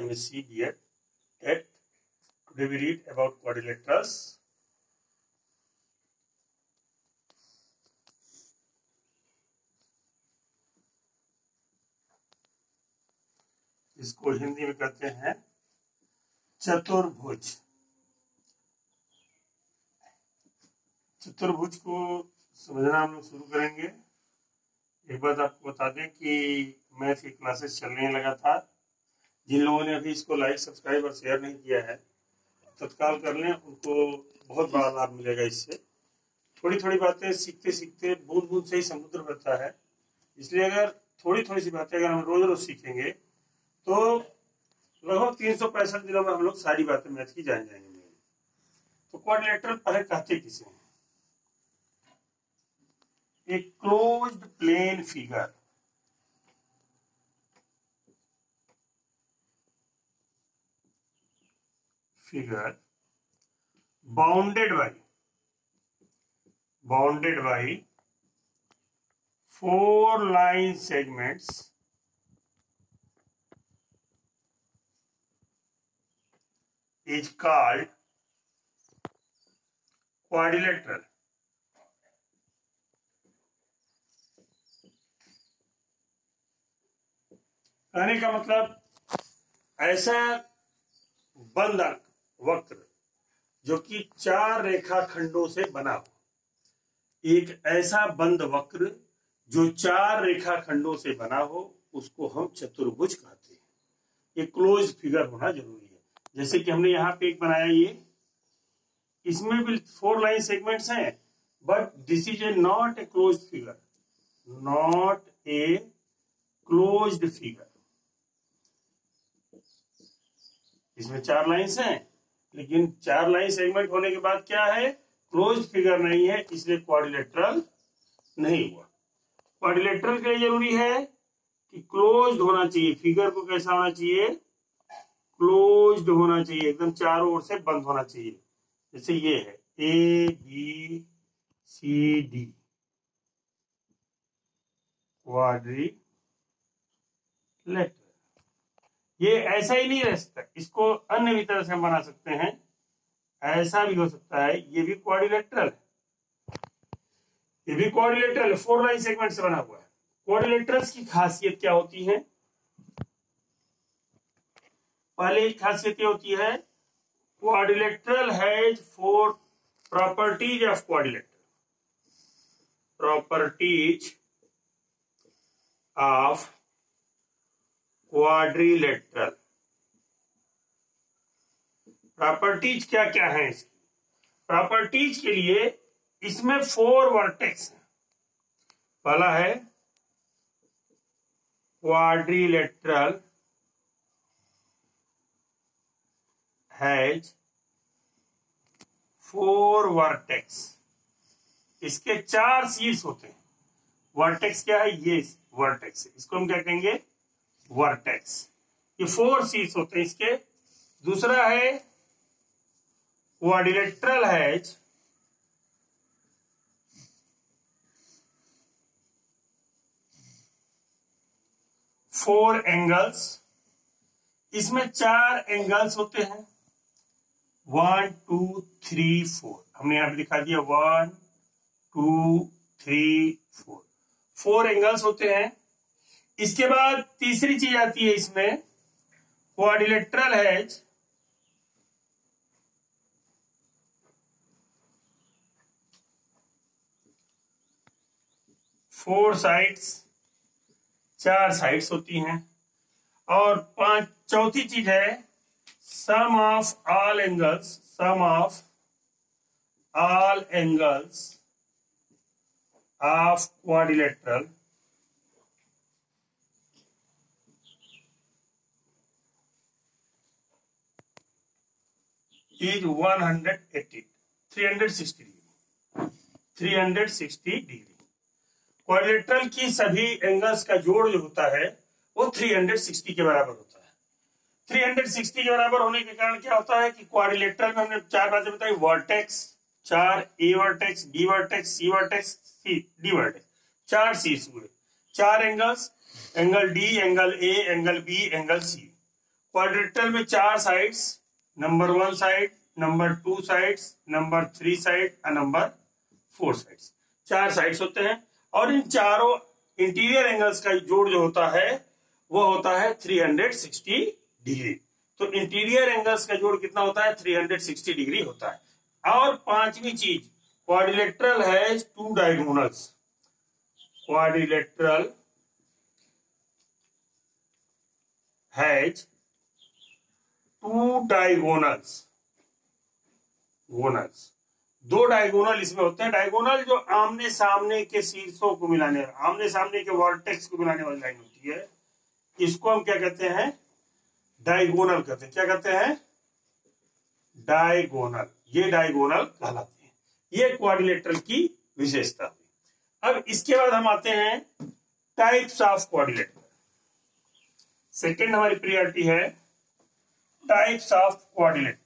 MSc B.Ed TET. Today we read about quadrilaterals. इसको हिंदी में कहते हैं चतुर्भुज। चतुर्भुज को समझना हम लोग शुरू करेंगे। एक बात आपको बता दें कि मैथ की क्लासेस चलने लगा था। जिन लोगों ने अभी इसको लाइक, सब्सक्राइब और शेयर नहीं किया है तत्काल कर लें, उनको बहुत बड़ा लाभ मिलेगा इससे। थोड़ी थोड़ी बातें सीखते सीखते बूंद बूंद से ही समुद्र बनता है। इसलिए अगर थोड़ी थोड़ी सी बातें अगर हम रोज रोज सीखेंगे तो लगभग 365 दिनों में हम लोग सारी बातें मैथ की जान जाएंगे। तो क्वाड्रिलेटरल पहले कहते किसे हैं? एक closed plane figure, bounded by 4 line segments is called quadrilateral. कहने का मतलब ऐसा बंद वक्र जो कि 4 रेखाखंडों से बना हो। एक ऐसा बंद वक्र जो 4 रेखाखंडों से बना हो उसको हम चतुर्भुज कहते हैं। ये क्लोज फिगर होना जरूरी है। जैसे कि हमने यहाँ पे एक बनाया, ये इसमें भी 4 लाइन सेगमेंट्स हैं, but this is a not a closed figure, not a closed figure. इसमें 4 लाइंस हैं, लेकिन 4 लाइन सेगमेंट होने के बाद क्या है? क्लोज्ड फिगर नहीं है, इसलिए क्वाड्रिलेटरल नहीं हुआ। क्वाड्रिलेटरल के लिए जरूरी है कि क्लोज्ड होना चाहिए। फिगर को कैसा होना चाहिए? क्लोज्ड होना चाहिए, एकदम चारों ओर से बंद होना चाहिए। जैसे ये है ABCD क्वाड्रिलेटरल। ये ऐसा ही नहीं रह सकता, इसको अन्य भी तरह से हम बना सकते हैं। ऐसा भी हो सकता है, ये भी क्वाड्रिलेटरल है, ये भी क्वाड्रिलेटरल 4 लाइन सेगमेंट से बना हुआ है। क्वाड्रिलेटरल्स की खासियत क्या होती है? पहले एक खासियत ये होती है, quadrilateral has 4 properties of quadrilateral. Properties of quadrilateral. Properties क्या क्या है इसकी? प्रॉपर्टीज के लिए इसमें 4 वर्टेक्स है। पहला है क्वाड्रिलेटरल हैज 4 वर्टेक्स। इसके 4 शीर्ष होते हैं। वर्टेक्स क्या है? ये वर्टेक्स है, इसको हम क्या कहेंगे? वर्टेक्स। ये 4 शीर्ष होते हैं इसके। दूसरा है क्वाड्रिलेटरल हैज 4 एंगल्स। इसमें 4 एंगल्स होते हैं, 1 2 3 4। हमने यहां पे दिखा दिया 1 2 3 4। 4 एंगल्स होते हैं। इसके बाद तीसरी चीज आती है इसमें, क्वाड्रिलेटरल हैज 4 साइड्स। 4 साइड्स होती हैं। और चौथी चीज है sum of all angles. Sum of all angles of quadrilateral is 360 degree. 360 degree. Quadrilateral की सभी एंगल्स का जोड़ जो होता है वो 360 के बराबर होता है। 360 के बराबर होने के कारण क्या होता है कि क्वाड्रिलेटरल में हमने 4 बातें बताई। Vertex 4, A vertex, B vertex, C vertex, D vertex, 4 शीर्ष हुए। 4 angles, angle D, angle A, angle B, angle C। Quadrilateral में 4 sides, number 1 side, number 2 sides, number 3 side और नंबर 4 साइड्स, 4 साइड्स होते हैं। और इन चारों इंटीरियर एंगल्स का जोड़ जो होता है वो होता है 360 डिग्री। तो इंटीरियर एंगल्स का जोड़ कितना होता है? 360 डिग्री होता है। और पांचवी चीज, quadrilateral has 2 diagonals. Quadrilateral has 2 diagonals. 2 diagonal इसमें होते हैं। डायगोनल जो आमने सामने के शीर्षों को मिलाने, आमने सामने के वर्टेक्स को मिलाने वाली लाइन होती है, इसको हम क्या कहते हैं? डायगोनल कहते हैं। क्या कहते हैं? डायगोनल। ये डायगोनल कहलाते हैं। ये क्वाड्रिलेटरल की विशेषता हुई। अब इसके बाद हम आते हैं टाइप्स ऑफ क्वाड्रिलेटरल। सेकेंड हमारी प्रायोरिटी है types of quadrilateral.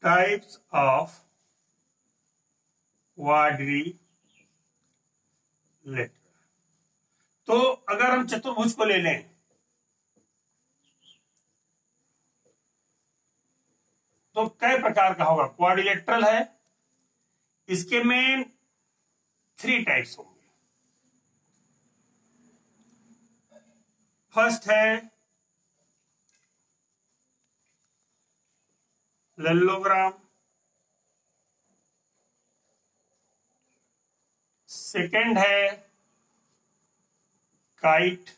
Types of quadrilateral. तो अगर हम चतुर्भुज को ले लें तो कई प्रकार का होगा। क्वाड्रिलेटरल है, इसके मेन 3 टाइप्स होंगे। फर्स्ट है पैरेललोग्राम, सेकंड है काइट,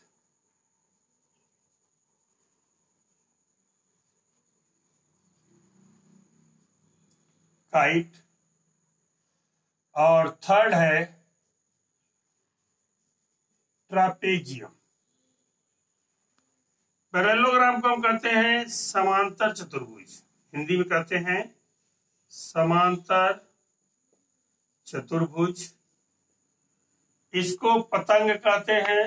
और थर्ड है ट्रापेजियम। पैरेललोग्राम को हम कहते हैं समांतर चतुर्भुज, हिंदी में कहते हैं समांतर चतुर्भुज। इसको पतंग कहते हैं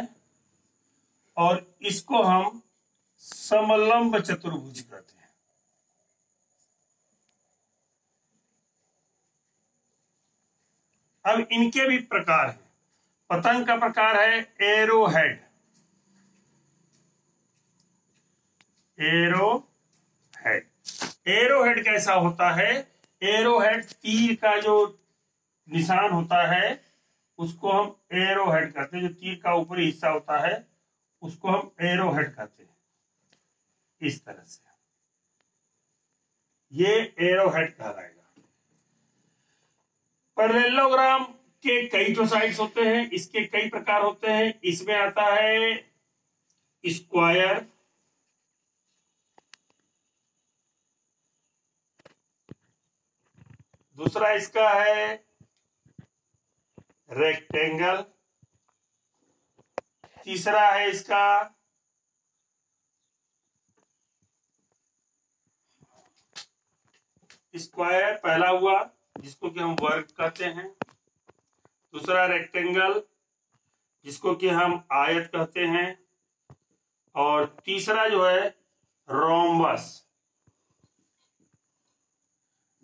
और इसको हम समलंब चतुर्भुज कहते हैं। अब इनके भी प्रकार हैं। पतंग का प्रकार है एरोहेड। एरोहेड कैसा होता है? एरोहेड तीर का जो निशान होता है उसको हम एरोहेड कहते हैं। जो तीर का ऊपरी हिस्सा होता है उसको हम एरोहेड कहते हैं। इस तरह से ये एरोहेड कहलाएगा। पैरेललोग्राम के कई तो साइड्स होते हैं, इसके कई प्रकार होते हैं। इसमें आता है स्क्वायर, दूसरा इसका है रेक्टेंगल, तीसरा है इसका स्क्वायर, पहला हुआ जिसको कि हम वर्ग कहते हैं, दूसरा रेक्टेंगल जिसको कि हम आयत कहते हैं, और तीसरा जो है रोम्बस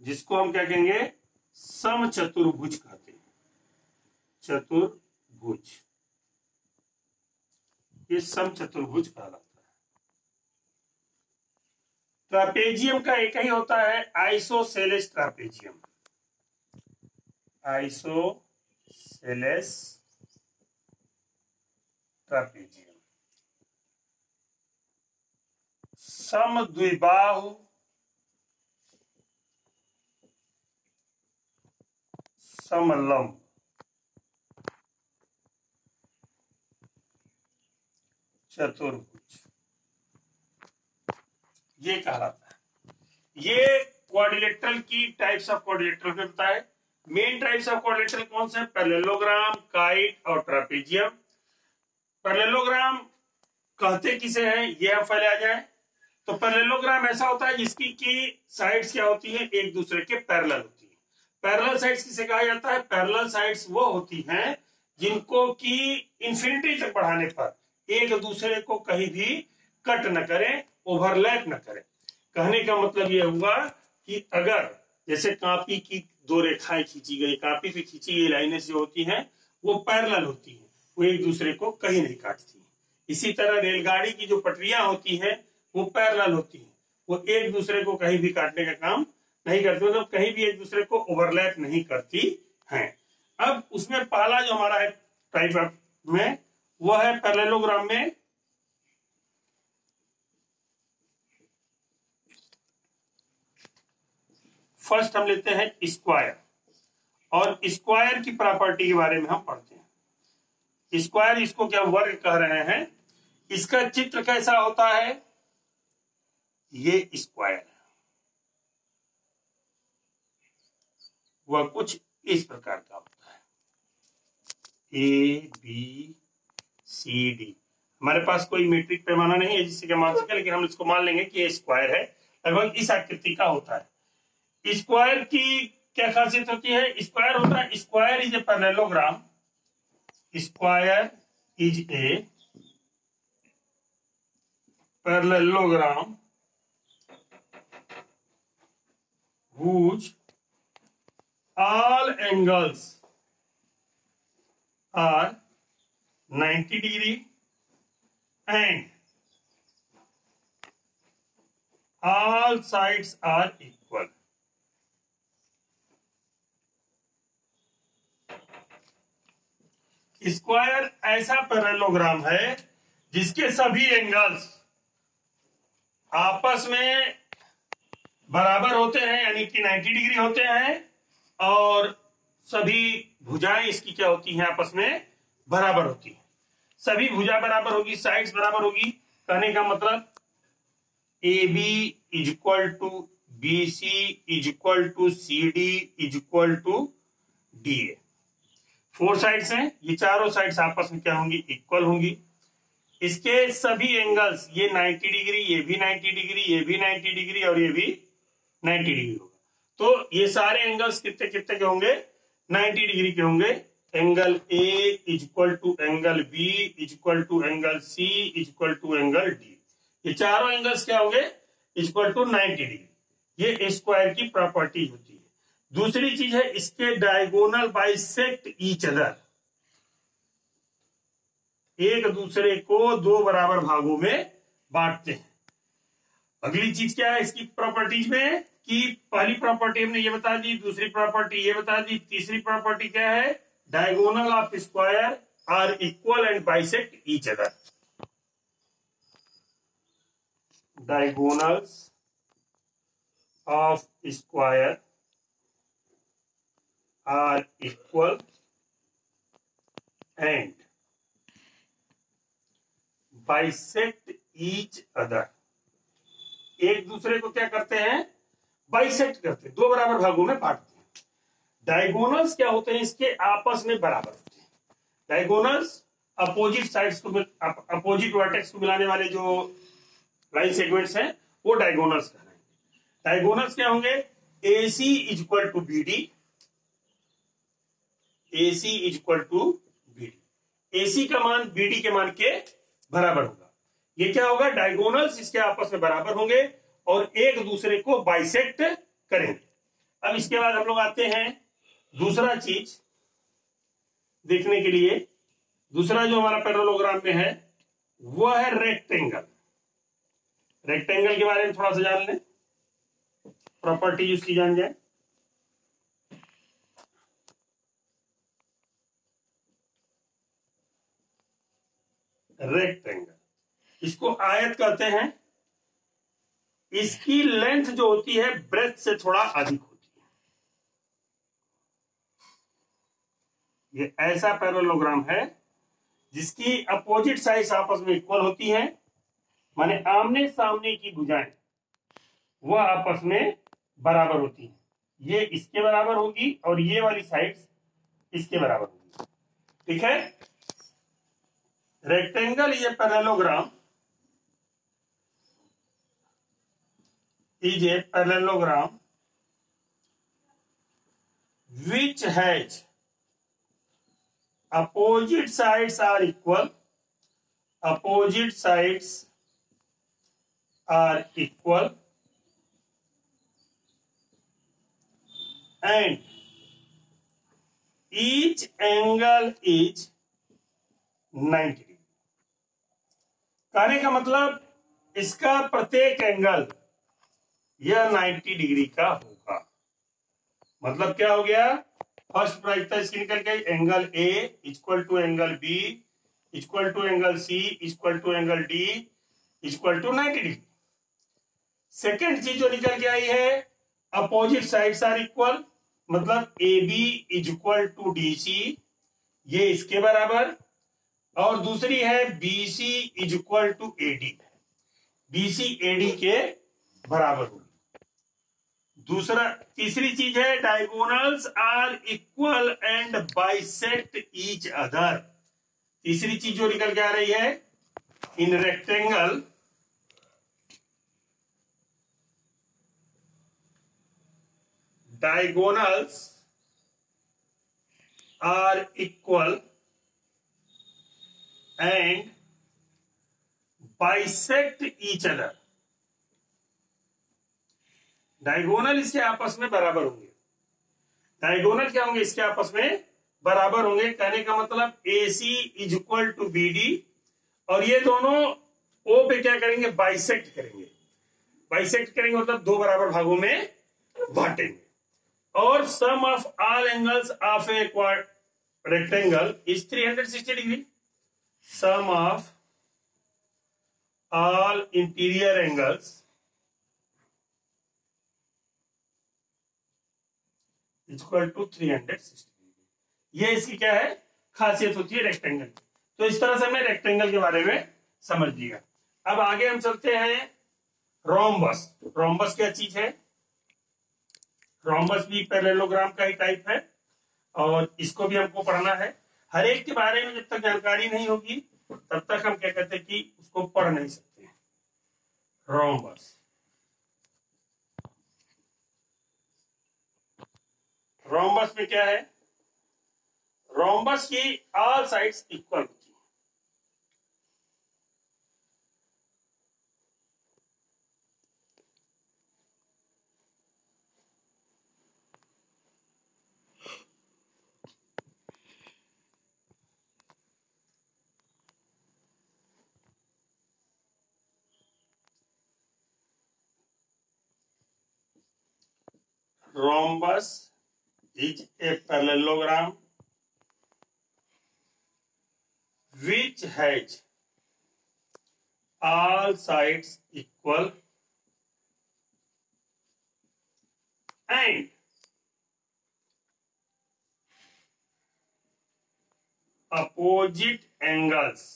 जिसको हम क्या कहेंगे? समचतुर्भुज कहते हैं। चतुर्भुज, ये समचतुर्भुज कहलाता है। ट्रापेजियम का एक ही होता है आइसोसेलेस ट्रापेजियम। आइसोसेलेस ट्रापेजियम, समद्विबाहु समलंब चतुर्भुज, ये कहलाता है। ये क्वाड्रिलेटरल की टाइप्स ऑफ क्वाड्रिलेटरल में होता है। मेन टाइप्स ऑफ क्वाड्रिलेटरल कौन से हैं? पैरेललोग्राम, काइट और ट्रापेजियम। पैरेललोग्राम कहते किसे हैं ये हम पहले आ जाए तो पैरेललोग्राम ऐसा होता है जिसकी की साइड्स क्या होती है? एक दूसरे के पैरेलल होती है। पैरेलल साइड्स किसे कहा जाता है? पैरेलल साइड्स वो होती हैं जिनको की इंफिनिटी तक बढ़ाने पर एक दूसरे को कहीं भी कट न करें, ओवरलैप न करें। कहने का मतलब यह हुआ कि अगर जैसे कापी की दो रेखाएं खींची गई, कापी पे खींची गई लाइनें जो होती हैं वो पैरेलल होती हैं, वो एक दूसरे को कहीं नहीं काटती। इसी तरह रेलगाड़ी की जो पटरियां होती हैं वो पैरेलल होती हैं, वो एक दूसरे को कहीं भी काटने का काम नहीं करती, मतलब कहीं भी एक दूसरे को ओवरलैप नहीं करती हैं। अब उसमें पहला जो हमारा है टाइप ऑफ में वो है पैरेललोग्राम में फर्स्ट हम लेते हैं स्क्वायर, और स्क्वायर की प्रॉपर्टी के बारे में हम पढ़ते हैं। स्क्वायर इसको क्या वर्ग कह रहे हैं, इसका चित्र कैसा होता है, ये स्क्वायर वह कुछ इस प्रकार का होता है, ABCD। हमारे पास कोई मीट्रिक पैमाना नहीं है जिससे क्या मान सके, लेकिन हम इसको मान लेंगे कि ये स्क्वायर है, लगभग इस आकृति का होता है। स्क्वायर की क्या खासियत होती है, स्क्वायर होता है, square is a parallelogram, square is a parallelogram whose all angles are 90 degree and all sides are equal। Square ऐसा पैरेललोग्राम है जिसके सभी एंगल्स आपस में बराबर होते हैं, यानी कि 90 डिग्री होते हैं, और सभी भुजाएं इसकी क्या होती हैं, आपस में बराबर होती हैं। सभी भुजा बराबर होगी, साइड्स बराबर होगी। कहने का मतलब AB is equal to BC is equal to CD is equal to DA। 4 sides हैं, ये चारों साइड्स आपस में क्या होंगी, इक्वल होंगी। इसके सभी एंगल्स, ये 90 डिग्री, ये भी 90 डिग्री, ये भी 90 डिग्री और ये भी 90 डिग्री होगा। तो ये सारे एंगल्स कितने कितने के होंगे, 90 डिग्री के होंगे। Angle A is equal to angle B is equal to angle C is equal to angle D। ये चारों एंगल्स क्या होंगे, इक्वल टू 90 डिग्री। ये स्क्वायर की प्रॉपर्टी होती है। दूसरी चीज है, इसके डायगोनल बाइसेक्ट ईच अदर, एक दूसरे को दो बराबर भागों में बांटते हैं। अगली चीज क्या है इसकी प्रॉपर्टीज में, कि पहली प्रॉपर्टी हमने ये बता दी, दूसरी प्रॉपर्टी ये बता दी, तीसरी प्रॉपर्टी क्या है, diagonal of square are equal and bisect each other. Diagonals of square are equal and bisect each other. एक दूसरे को क्या करते हैं, बाइसेक्ट करते हैं, दो बराबर भागों में बांटते हैं। डायगोनल्स क्या होते हैं, इसके आपस में बराबर होते हैं। डायगोनल्स अपोजिट साइड्स को, अपोजिट वर्टेक्स को मिलाने वाले जो लाइन सेगमेंट्स हैं वो डायगोनल्स कहलाएंगे। डायगोनल्स क्या होंगे, AC is equal to BD, AC is equal to BD। AC का मान BD के मान के बराबर होगा। ये क्या होगा, डायगोनल्स इसके आपस में बराबर होंगे और एक दूसरे को बाइसेक्ट करेंगे। अब इसके बाद हम लोग आते हैं दूसरा चीज देखने के लिए। दूसरा जो हमारा पैरेललोग्राम में है वो है रेक्टेंगल। रेक्टेंगल के बारे में थोड़ा सा जान लें, प्रॉपर्टी उसकी जान जाए। रेक्टेंगल, इसको आयत कहते हैं। इसकी लेंथ जो होती है ब्रेथ से थोड़ा अधिक होती है। ये ऐसा पैरेललोग्राम है जिसकी अपोजिट साइड्स आपस में इक्वल होती हैं, माने आमने सामने की भुजाएं वह आपस में बराबर होती हैं। ये इसके बराबर होगी और ये वाली साइड्स इसके बराबर होगी। ठीक है, rectangle is a parallelogram is a parallelogram which has opposite sides are equal, opposite sides are equal and each angle is 90 degree. कहने का मतलब इसका प्रत्येक एंगल यह 90 डिग्री का होगा। मतलब क्या हो गया, फर्स्ट प्रायिकता इसकी निकल गई, angle A equal to angle B equal to angle C equal to angle D equal to 90 degree. Second चीज जो निकल के आई है, अपोजिट साइड्स आर इक्वल, मतलब A B is equal to D C, ये इसके बराबर, और दूसरी है B C is equal to A D, B C A D के बराबर होगी। तीसरी चीज है diagonals are equal and bisect each other. तीसरी चीज जो निकल के आ रही है, in rectangle diagonals are equal and bisect each other। Diagonal इसके आपस में बराबर होंगे। डायगोनल क्या होंगे, इसके आपस में बराबर होंगे। कहने का मतलब A C is equal to B D, और ये दोनों ओ पे क्या करेंगे, बाइसेक्ट करेंगे। बाइसेक्ट करेंगे मतलब दो बराबर भागों में बांटेंगे। और sum of all angles of a rectangle is 360 degree. Sum of all interior angles equal to 360 degree. ये इसकी क्या है, खासियत होती है रेक्टेंगल। तो इस तरह से हमने रेक्टेंगल के बारे में समझ लिया। अब आगे हम चलते हैं रोम्बस। रोम्बस क्या चीज है, रोम्बस भी पैरेललोग्राम का ही टाइप है, और इसको भी हमको पढ़ना है। हर एक के बारे में जब तक जानकारी नहीं होगी तब तक हम क्या कहते हैं कि उसको पढ़ नहीं सकते। रोम्बस, रोम्बस में क्या है, रोम्बस की ऑल साइड्स इक्वल होती है। Rhombus is a parallelogram which has all sides equal and opposite angles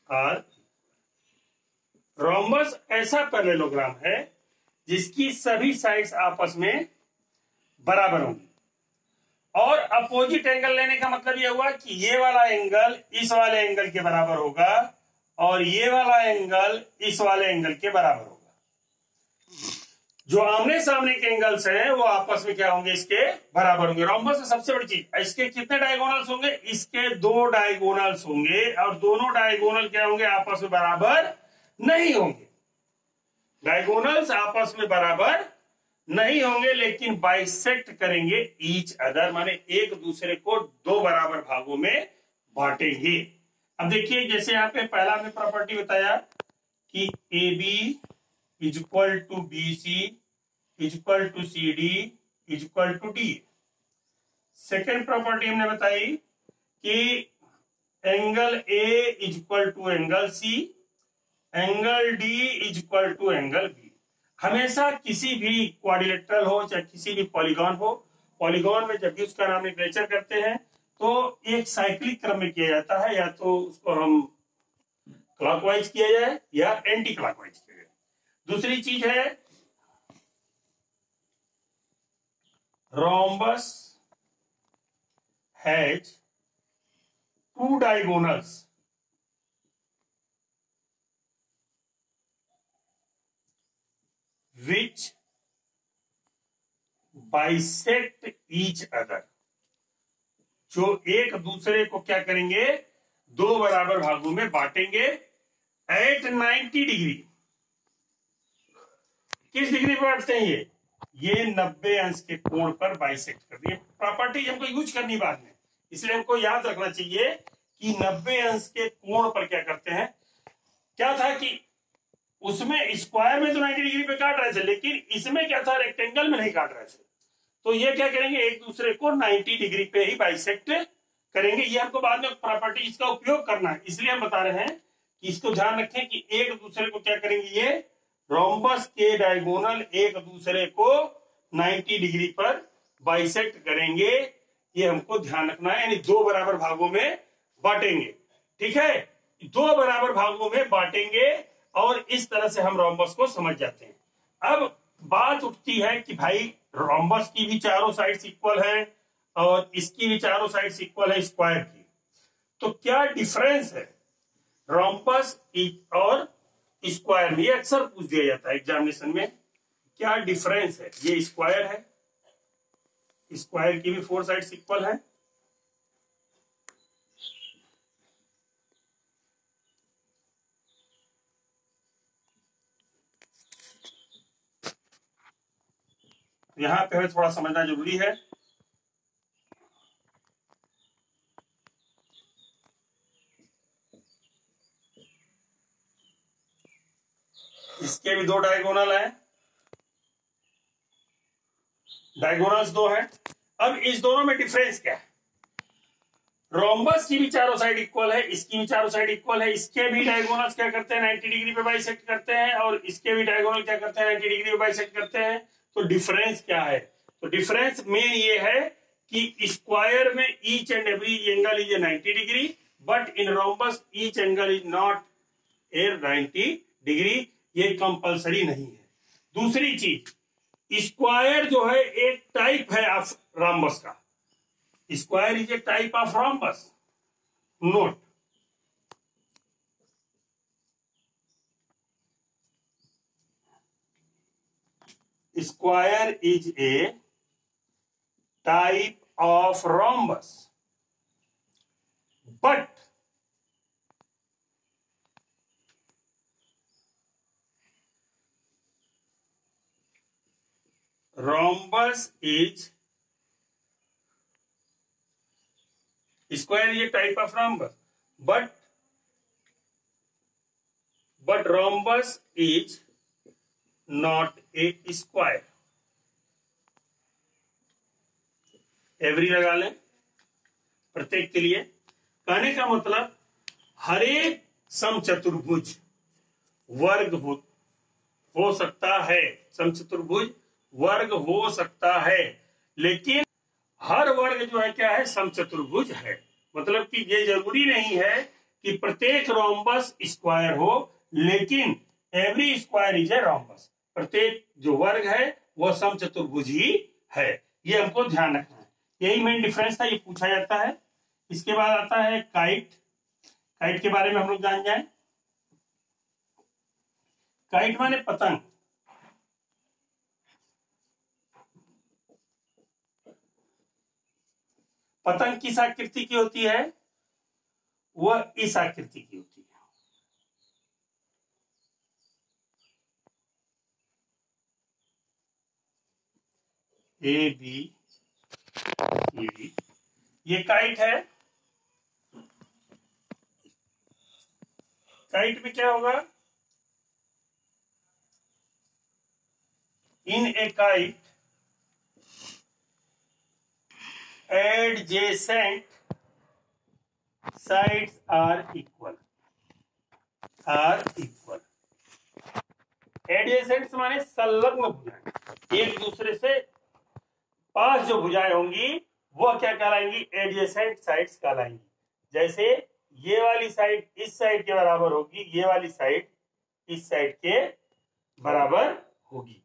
are। Rhombus ऐसा पैरेललोग्राम है जिसकी सभी साइड्स आपस में बराबर होंगी, और अपोजिट एंगल लेने का मतलब यह हुआ कि ये वाला एंगल इस वाले एंगल के बराबर होगा और ये वाला एंगल इस वाले एंगल के बराबर होगा। जो आमने सामने के एंगल्स हैं वो आपस में क्या होंगे, इसके बराबर होंगे। रोम्बस में सबसे बड़ी चीज, इसके कितने डायगोनल्स होंगे, इसके दो डायगोनल्स होंगे, और दोनों डायगोनल क्या होंगे, आपस में बराबर नहीं होंगे। डायगोनल्स आपस में बराबर नहीं होंगे, लेकिन बाइसेक्ट करेंगे ईच अदर, माने एक दूसरे को दो बराबर भागों में बांटेंगे। अब देखिए, जैसे यहाँ पे पहला हमने प्रॉपर्टी बताया कि A B is equal to B C is equal to C D is equal to D. Second property हमने बताई कि angle A is equal to angle C, angle D is equal to angle B. हमेशा किसी भी quadrilateral हो चाहे किसी भी पॉलीगॉन हो, पॉलीगॉन में जब भी उसका नॉमेनक्लेचर करते हैं तो एक साइक्लिक क्रम में किया जाता है, या तो उसको हम क्लॉकवाइज किया जाए या एंटी क्लॉकवाइज किया जाए। दूसरी चीज है rhombus has two diagonals which bisect each other, जो एक दूसरे को क्या करेंगे, दो बराबर भागों में बांटेंगे, एट 90 डिग्री, किस डिग्री पर बैठते हैं ये 90 अंश के कोण पर बाइसेक्ट कर दिए। प्रॉपर्टी हमको यूज करनी बाद में, इसलिए हमको याद रखना चाहिए कि 90 अंश के कोण पर क्या करते हैं। क्या था कि उसमें स्क्वायर में तो 90 डिग्री पे काट रहे थे, लेकिन इसमें क्या था, रेक्टेंगल में नहीं काट रहे थे। तो ये क्या करेंगे, एक दूसरे को 90 डिग्री पे ही बाइसेक्ट करेंगे। ये हमको बाद में प्रॉपर्टी इसका उपयोग करना है, इसलिए हम बता रहे हैं कि इसको ध्यान रखें कि एक दूसरे को क्या करेंगे, ये रोम्बस के डायगोनल एक दूसरे को 90 डिग्री पर बाइसेक्ट करेंगे। ये हमको ध्यान रखना है, यानी दो बराबर भागों में बांटेंगे। ठीक है, दो बराबर भागों में बांटेंगे और इस तरह से हम रोम्बस को समझ जाते हैं। अब बात उठती है कि भाई रोम्बस की भी चारों साइड्स इक्वल है और इसकी भी चारों साइड्स इक्वल है स्क्वायर की, तो क्या डिफरेंस है रोम्बस और स्क्वायर में? ये अक्सर पूछ दिया जाता है एग्जामिनेशन में, क्या डिफरेंस है? ये स्क्वायर है, स्क्वायर की भी फोर साइड्स इक्वल है, यहां पे हमें थोड़ा समझना जरूरी है। इसके भी दो डायगोनल है, डायगोनल्स दो है। अब इस दोनों में डिफरेंस क्या है? रोम्बस की भी चारों साइड इक्वल है, इसकी भी चारों साइड इक्वल है, इसके भी डायगोनल्स क्या करते हैं 90 डिग्री पे बाइसेक्ट करते हैं और इसके भी डायगोनल क्या करते हैं 90 डिग्री पे बाइसेक्ट करते हैं। तो डिफरेंस क्या है? तो डिफरेंस मेन ये है कि स्क्वायर में each and every angle is 90 degree, but in rhombus each angle is not a 90 degree. ये कंपल्सरी नहीं है। दूसरी चीज, स्क्वायर जो है एक टाइप है ऑफ रोम्बस का, square is a type of rhombus. Note, square is a type of rhombus, but rhombus is square is a type of rhombus, but rhombus is not a square। Every लगा लें प्रत्येक के लिए। कहने का मतलब हर एक समचतुर्भुज वर्ग हो सकता है, समचतुर्भुज वर्ग हो सकता है, लेकिन हर वर्ग जो है क्या है, समचतुर्भुज है। मतलब कि ये जरूरी नहीं है कि प्रत्येक रोम्बस स्क्वायर हो, लेकिन every square is a rhombus. प्रत्येक जो वर्ग है वो समचतुर्भुज ही है, ये हमको ध्यान रखना है। यही मेन डिफरेंस था, ये पूछा जाता है। इसके बाद आता है काइट। काइट के बारे में हम लोग जान जाए। काइट माने पतंग। पतंग किस आकृति की होती है? वह इस आकृति की होती है। ए बी सी डी, ये काइट है। काइट में क्या होगा? In a kite adjacent sides are equal। adjacent माने संलग्न भुजाएं, एक दूसरे से पास जो भुजाएं होंगी वह क्या कहलाएंगी? adjacent sides कहलाएंगी। जैसे ये वाली साइड इस साइड के बराबर होगी, ये वाली साइड इस साइड के बराबर होगी।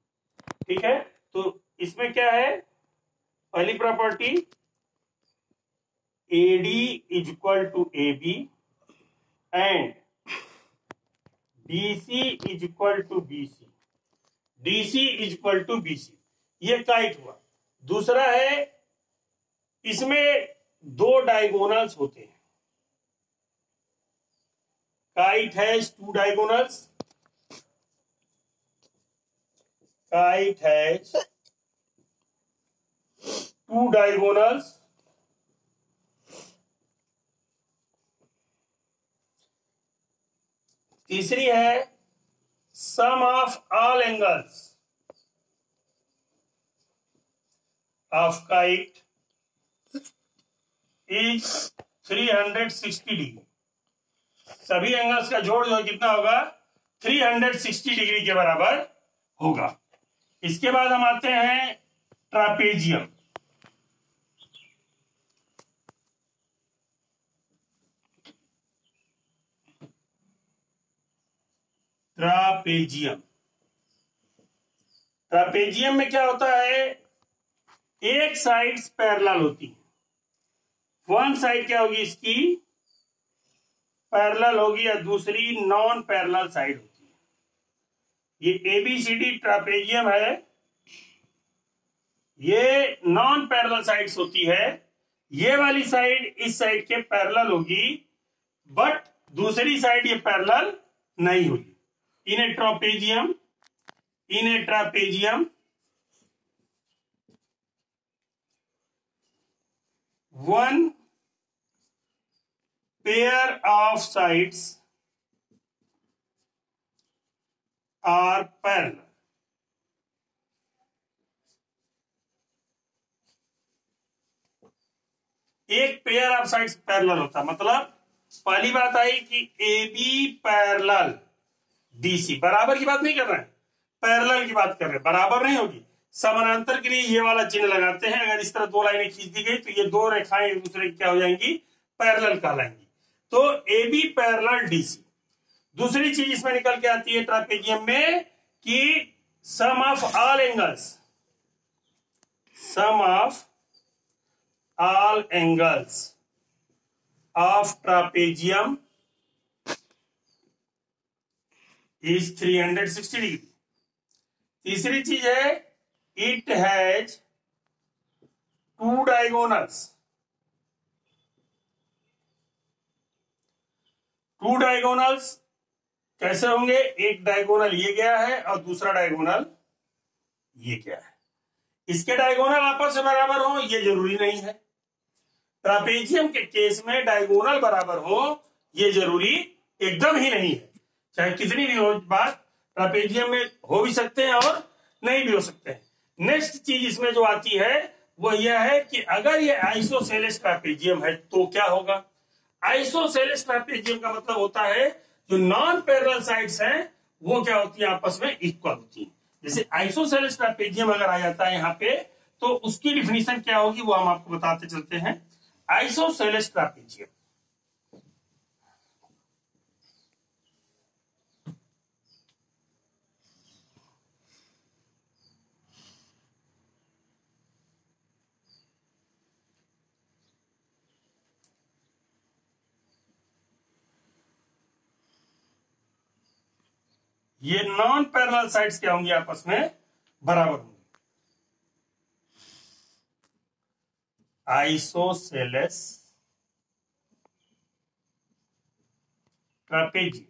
ठीक है, तो इसमें क्या है? पहली property, AD is equal to AB and BC is equal to BC, DC is equal to BC। ये काइट हुआ। दूसरा है, इसमें दो डायगोनल्स होते हैं। Kite has two diagonals. Kite has two diagonals. तीसरी है sum of all angles of kite is 360 degree. सभी एंगल्स का जोड़ जो कितना होगा 360 डिग्री के बराबर होगा। इसके बाद हम आते हैं ट्रापेजियम। ट्रापेजियम ट्रापेजियम में क्या होता है, एक साइड पैरेलल होती है। वन साइड क्या होगी इसकी पैरेलल होगी या दूसरी नॉन पैरेलल साइड होती है। ये एबीसीडी ट्रापेजियम है, ये नॉन पैरेलल साइड्स होती है। ये वाली साइड इस साइड के पैरेलल होगी, बट दूसरी साइड ये पैरेलल नहीं होगी। In a trapezium one pair of sides are parallel. एक पेयर ऑफ साइड्स पैरेलल होता, मतलब पहली बात आई कि AB पैरेलल DC, बराबर की बात नहीं कर रहे हैं, पैरेलल की बात कर रहे हैं। बराबर नहीं होगी, समानांतर के लिए ये वाला चिन्ह लगाते हैं। अगर इस तरह दो लाइनें खींच दी गई तो ये दो रेखाएं एक दूसरे की क्या हो जाएंगी, पैरेलल कहलाएंगी। तो AB पैरेलल DC। दूसरी चीज इसमें निकल के आती है ट्रापेजियम में कि sum of all angles of trapezium is 360 degree. तीसरी चीज है it has two diagonals. Two diagonals कैसे होंगे, एक डायगोनल ये गया है और दूसरा डायगोनल ये गया है। इसके डायगोनल आपस में बराबर हो ये जरूरी नहीं है। ट्रापेजियम के केस में डायगोनल बराबर हो ये जरूरी एकदम ही नहीं है। चाहे कितनी भी हो बात, ट्रापेजियम में हो भी सकते हैं और नहीं भी हो सकते हैं। नेक्स्ट चीज इसमें जो आती है वो यह है कि अगर ये आइसोसेलेस ट्रापेजियम है तो क्या होगा। आइसोसेलेस ट्रापेजियम का मतलब होता है जो नॉन पैरेलल साइड्स हैं वो क्या होती है, आपस में इक्वल होती है। जैसे आइसोसेलेस ट्रापेजियम अगर आ जाता है यहाँ पे तो उसकी डिफिनीशन क्या होगी वो हम आपको बताते चलते हैं। आइसोसेलेस ट्रापेजियम ये नॉन पैरेलल साइड्स क्या होंगी, आपस में बराबर होंगी। Isosceles trapezium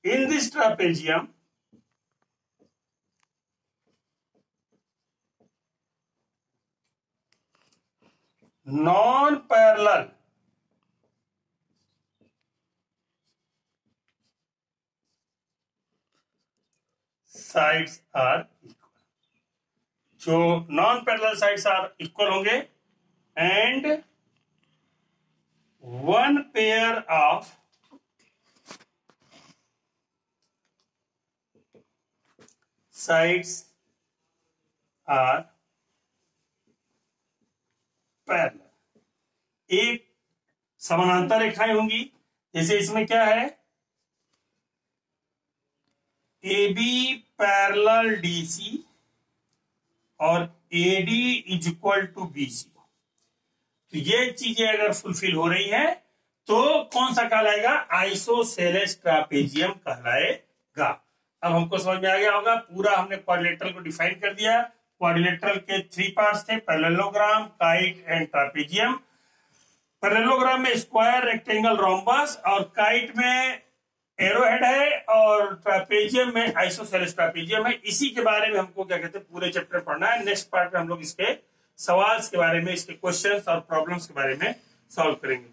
in this trapezium non-parallel sides are equal। जो non parallel sides are equal होंगे and one pair of sides are parallel. एक समानांतर रेखाएं होंगी, जैसे इसमें क्या है AB पैरेलल DC और AD is equal to BC। तो ये चीजें अगर फुलफिल हो रही है तो कौन सा कहलाएगा, आइसोसेलेस ट्रापेजियम कहलाएगा। अब हमको समझ में आ गया होगा, पूरा हमने क्वाड्रिलेटरल को डिफाइन कर दिया। क्वाड्रिलेटरल के 3 पार्ट्स थे, parallelogram, kite and trapezium. Parallelogram में स्क्वायर, रेक्टेंगल, रोम्बस, और काइट में एरोहेड है, और ट्रापेजियम में आइसोसेलेस ट्रापेजियम है। इसी के बारे में हमको क्या कहते हैं पूरे चैप्टर पढ़ना है। नेक्स्ट पार्ट में हम लोग इसके सवाल के बारे में, इसके क्वेश्चंस और प्रॉब्लम्स के बारे में सॉल्व करेंगे।